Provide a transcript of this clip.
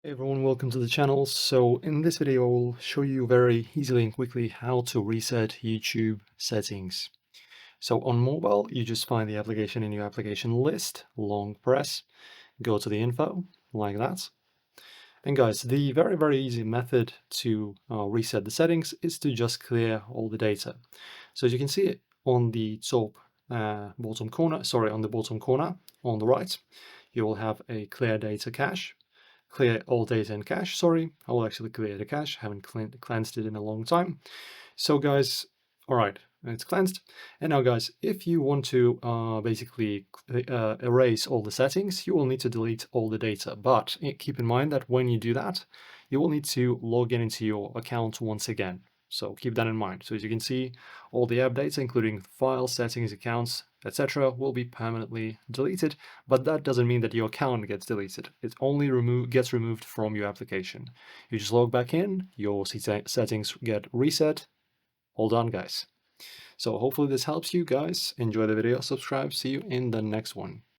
Hey everyone, welcome to the channel. So in this video, I'll show you very easily and quickly how to reset YouTube settings. So on mobile, you just find the application in your application list, long press, go to the info, like that. And guys, the very easy method to reset the settings is to just clear all the data. So as you can see on the top bottom corner, on the bottom corner on the right, you will have a clear data cache. Clear all data in cache, sorry. I will actually clear the cache, haven't cleansed it in a long time. So guys, all right, it's cleansed. And now guys, if you want to basically erase all the settings, you will need to delete all the data. But keep in mind that when you do that, you will need to log in into your account once again. So keep that in mind. So as you can see, all the app data, including files, settings, accounts, etc., will be permanently deleted, but that doesn't mean that your account gets deleted. It only gets removed from your application. You just log back in, your settings get reset. All done, guys. So hopefully this helps you guys. Enjoy the video, subscribe, see you in the next one.